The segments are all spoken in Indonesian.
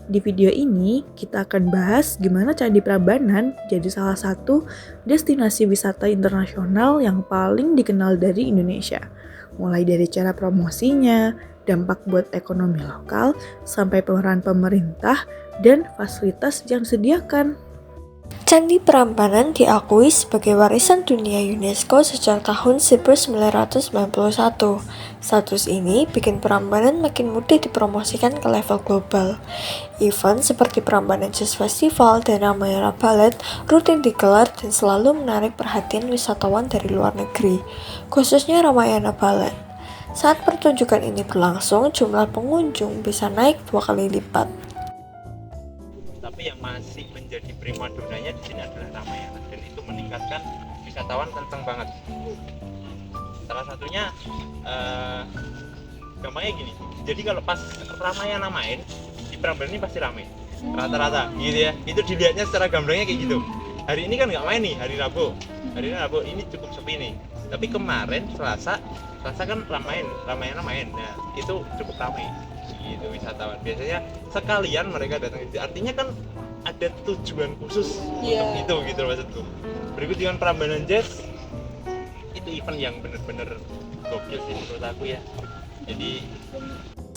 Di video ini, kita akan bahas gimana Candi Prambanan jadi salah satu destinasi wisata internasional yang paling dikenal dari Indonesia. Mulai dari cara promosinya, dampak buat ekonomi lokal, sampai peran pemerintah, dan fasilitas yang disediakan. Candi Prambanan diakui sebagai warisan dunia UNESCO sejak tahun 1991. Status ini bikin Prambanan makin mudah dipromosikan ke level global. Event seperti Prambanan Jazz Festival dan Ramayana Ballet rutin digelar dan selalu menarik perhatian wisatawan dari luar negeri, khususnya Ramayana Ballet. Saat pertunjukan ini berlangsung, jumlah pengunjung bisa naik 2 kali lipat. Tapi yang masih menjadi primadonanya di sini adalah Ramayana, dan itu meningkatkan wisatawan kenceng banget. Salah satunya gampangnya gini, jadi kalau pas Ramayana main di Prambanan ini pasti ramai rata-rata gitu ya, itu dilihatnya secara gamblangnya kayak gitu. Hari ini kan nggak main nih, hari Rabu ini cukup sepi nih, tapi kemarin Selasa kan Ramayana main, nah itu cukup ramai gitu wisatawan. Biasanya sekalian mereka datang itu, artinya kan ada tujuan khusus untuk itu gitu maksudku. Berikut dengan Prambanan Jazz, itu event yang bener-bener gokil sih menurut aku ya. Jadi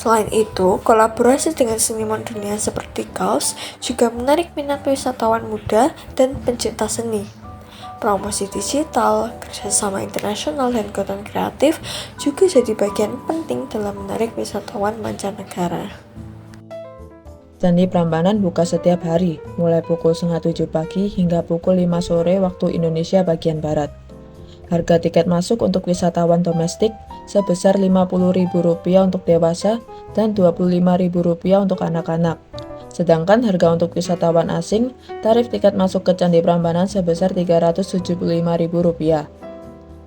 Selain itu, kolaborasi dengan seniman dunia seperti Kaos juga menarik minat wisatawan muda dan pencinta seni. Promosi digital, kerjasama internasional, dan konten kreatif juga jadi bagian penting dalam menarik wisatawan mancanegara. Candi Prambanan buka setiap hari, mulai pukul 6:30 pagi hingga pukul 5 sore waktu Indonesia bagian Barat. Harga tiket masuk untuk wisatawan domestik sebesar Rp50.000 untuk dewasa dan Rp25.000 untuk anak-anak. Sedangkan harga untuk wisatawan asing, tarif tiket masuk ke Candi Prambanan sebesar Rp375.000.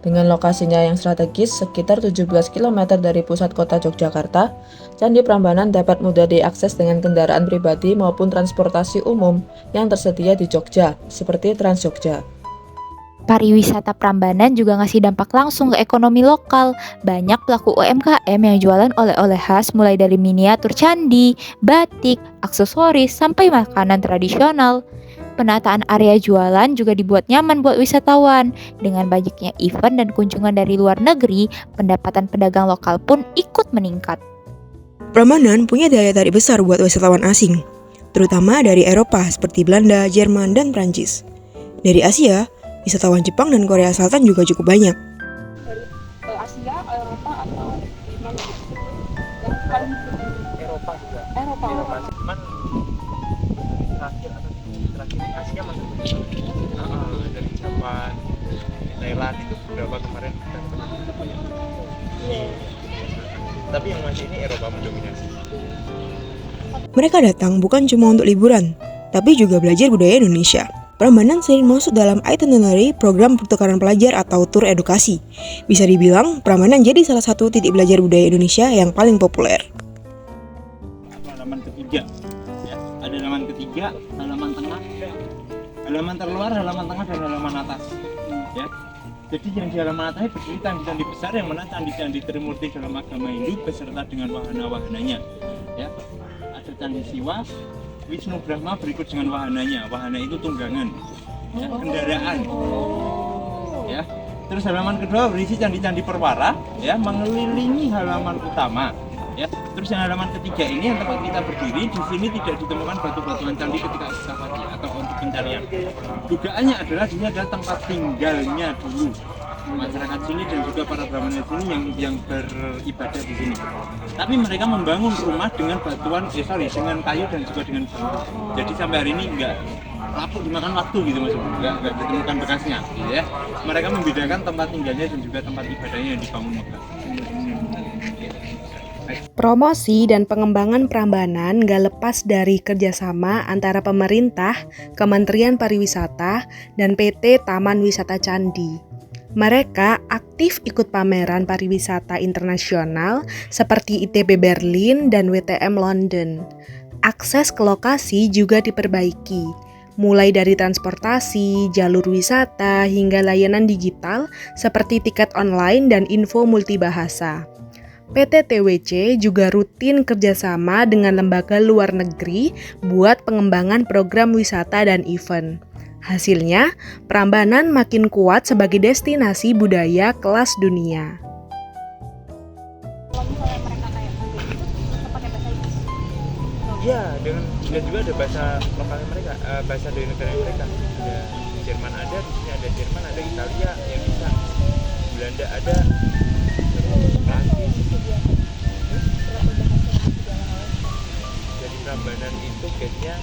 Dengan lokasinya yang strategis sekitar 17 km dari pusat kota Yogyakarta, Candi Prambanan dapat mudah diakses dengan kendaraan pribadi maupun transportasi umum yang tersedia di Jogja, seperti Trans Jogja. Pariwisata Prambanan juga ngasih dampak langsung ke ekonomi lokal. Banyak pelaku UMKM yang jualan oleh-oleh khas mulai dari miniatur candi, batik, aksesoris, sampai makanan tradisional. Penataan area jualan juga dibuat nyaman buat wisatawan. Dengan banyaknya event dan kunjungan dari luar negeri, pendapatan pedagang lokal pun ikut meningkat. Prambanan punya daya tarik besar buat wisatawan asing, terutama dari Eropa seperti Belanda, Jerman, dan Prancis. Dari Asia, wisatawan Jepang dan Korea Selatan juga cukup banyak. Dari Asia, Eropa, atau mana? Yang paling Eropa juga. Eropa. Cuman terakhir Asia masuk dari Jepang, Thailand itu beberapa kemarin tapi yang masih ini Eropa mendominasi. Mereka datang bukan cuma untuk liburan, tapi juga belajar budaya Indonesia. Prambanan sering masuk dalam itinerary program pertukaran pelajar atau tur edukasi. Bisa dibilang, Prambanan jadi salah satu titik belajar budaya Indonesia yang paling populer. Halaman ketiga, ya. Ada halaman ketiga, halaman tengah, halaman terluar, halaman tengah, dan halaman atas. Ya. Jadi yang di halaman atas berdiri candi-candi besar yang mana candi-candi Trimurti dalam agama Hindu beserta dengan wahana-wahananya. Ya. Ada Candi Siwa, Wisnu Brahma berikut dengan wahananya. Wahana itu tunggangan, ya, kendaraan. Ya. Terus halaman kedua berisi candi-candi perwara, ya, mengelilingi halaman utama. Ya. Terus yang halaman ketiga ini yang tempat kita berdiri, di sini tidak ditemukan batu-batuan candi ketika ekskavasi atau untuk pencarian. Dugaannya adalah di sini adalah tempat tinggalnya dulu masyarakat sini dan juga para brahmana sini yang beribadah di sini. Tapi mereka membangun rumah dengan dengan kayu dan juga dengan bambu. Jadi sampai hari ini enggak lapuk dimakan waktu gitu maksudnya, enggak ditemukan bekasnya gitu ya. Mereka membedakan tempat tinggalnya dan juga tempat ibadahnya yang dibangun megah. Promosi dan pengembangan Prambanan gak lepas dari kerjasama antara pemerintah, Kementerian Pariwisata, dan PT Taman Wisata Candi. Mereka aktif ikut pameran pariwisata internasional seperti ITB Berlin dan WTM London. Akses ke lokasi juga diperbaiki, mulai dari transportasi, jalur wisata, hingga layanan digital seperti tiket online dan info multibahasa. PT TWC juga rutin kerjasama dengan lembaga luar negeri buat pengembangan program wisata dan event. Hasilnya, Prambanan makin kuat sebagai destinasi budaya kelas dunia. Kalau misalnya mereka kayak ngambil itu tetap pakai bahasa Inggris. Iya, dan juga ada bahasa lokalnya mereka, bahasa dari negara mereka. Ada Jerman ada, di sini ada Jerman, ada Italia yang bisa, Belanda ada, Prancis. Jadi Prambanan itu guide-nya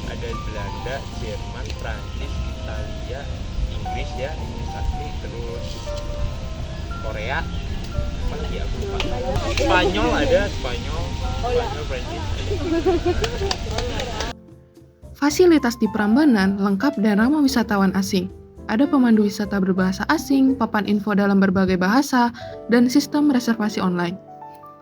ada Belanda, Jerman, Prancis, Italia, Inggris ya, Inggris asli, terus Korea, apa lagi aku lupa. Spanyol ada, Spanyol, Prancis. Fasilitas di Prambanan lengkap dan ramah wisatawan asing. Ada pemandu wisata berbahasa asing, papan info dalam berbagai bahasa, dan sistem reservasi online.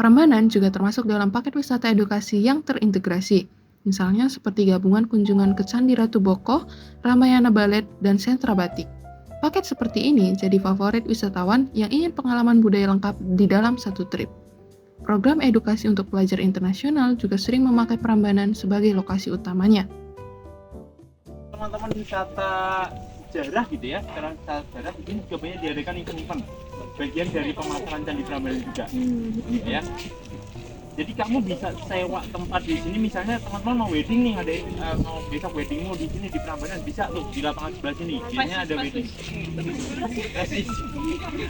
Prambanan juga termasuk dalam paket wisata edukasi yang terintegrasi, misalnya seperti gabungan kunjungan ke Candi Ratu Boko, Ramayana Ballet, dan Sentra Batik. Paket seperti ini jadi favorit wisatawan yang ingin pengalaman budaya lengkap di dalam satu trip. Program edukasi untuk pelajar internasional juga sering memakai Prambanan sebagai lokasi utamanya. Teman-teman wisata sejarah gitu ya, sekarang wisata sejarah ini juga banyak diadakan event-event bagian dari pemasaran Candi Prambanan juga, ya. Jadi kamu bisa sewa tempat di sini, misalnya teman-teman mau wedding nih, ada mau besok weddingmu di sini di Prambanan, bisa tuh di lapangan sebelah sini, kayaknya ada wedding.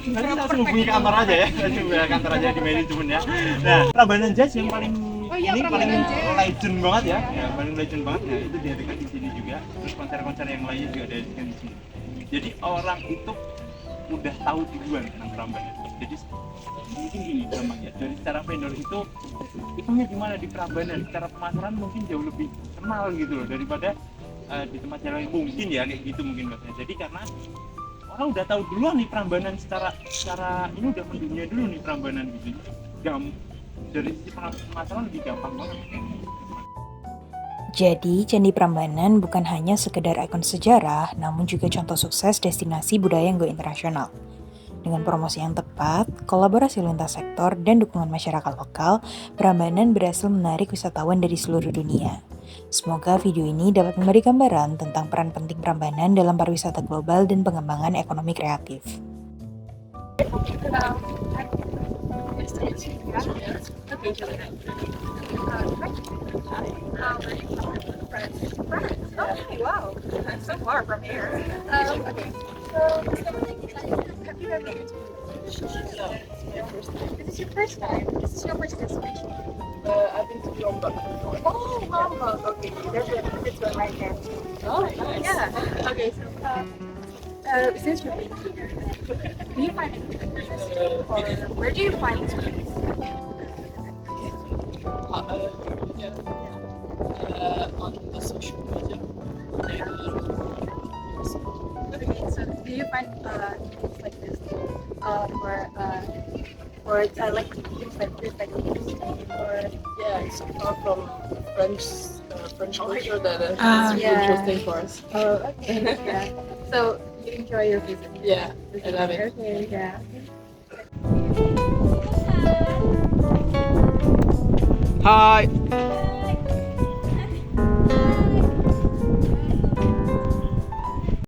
Nanti langsung hubungi kantor aja ya, langsung hubungi kantor aja di manajemen ya. Nah, Prambanan Jazz yang paling paling legend banget ya, paling legend banget ya, itu diadakan di sini juga. Terus konser-konser yang lainnya juga diadakan di sini. Jadi orang itu udah tahu duluan tentang Prambanan. Jadi mungkin gini gampangnya, dari secara vendor itu hitungnya gimana di Prambanan, secara pemasaran mungkin jauh lebih kenal gitu loh daripada di tempat yang lain, mungkin ya kayak gitu mungkin maksudnya. Jadi karena orang udah tahu duluan nih Prambanan, secara ini udah mendunia dulu nih Prambanan gitu. Dari sisi pemasaran lebih gampang banget. Jadi, Candi Prambanan bukan hanya sekedar ikon sejarah, namun juga contoh sukses destinasi budaya yang go internasional. Dengan promosi yang tepat, kolaborasi lintas sektor, dan dukungan masyarakat lokal, Prambanan berhasil menarik wisatawan dari seluruh dunia. Semoga video ini dapat memberi gambaran tentang peran penting Prambanan dalam pariwisata global dan pengembangan ekonomi kreatif. Wow, so far from here. Okay, so have you ever been to This is your first time. This is your first destination. I've been to Lombok before. Oh, Lombok. Okay, there's this one right there. Oh, nice. Yeah. Okay, so since you're here, do you find it interesting, or where do you find this place? On the social media. Okay, so do you find things like this, or like things like this, like or Yeah, it's from French culture that is yeah. interesting for us. Oh, okay, yeah. So you enjoy your visit? Yeah, I love it. Okay, yeah. Hai.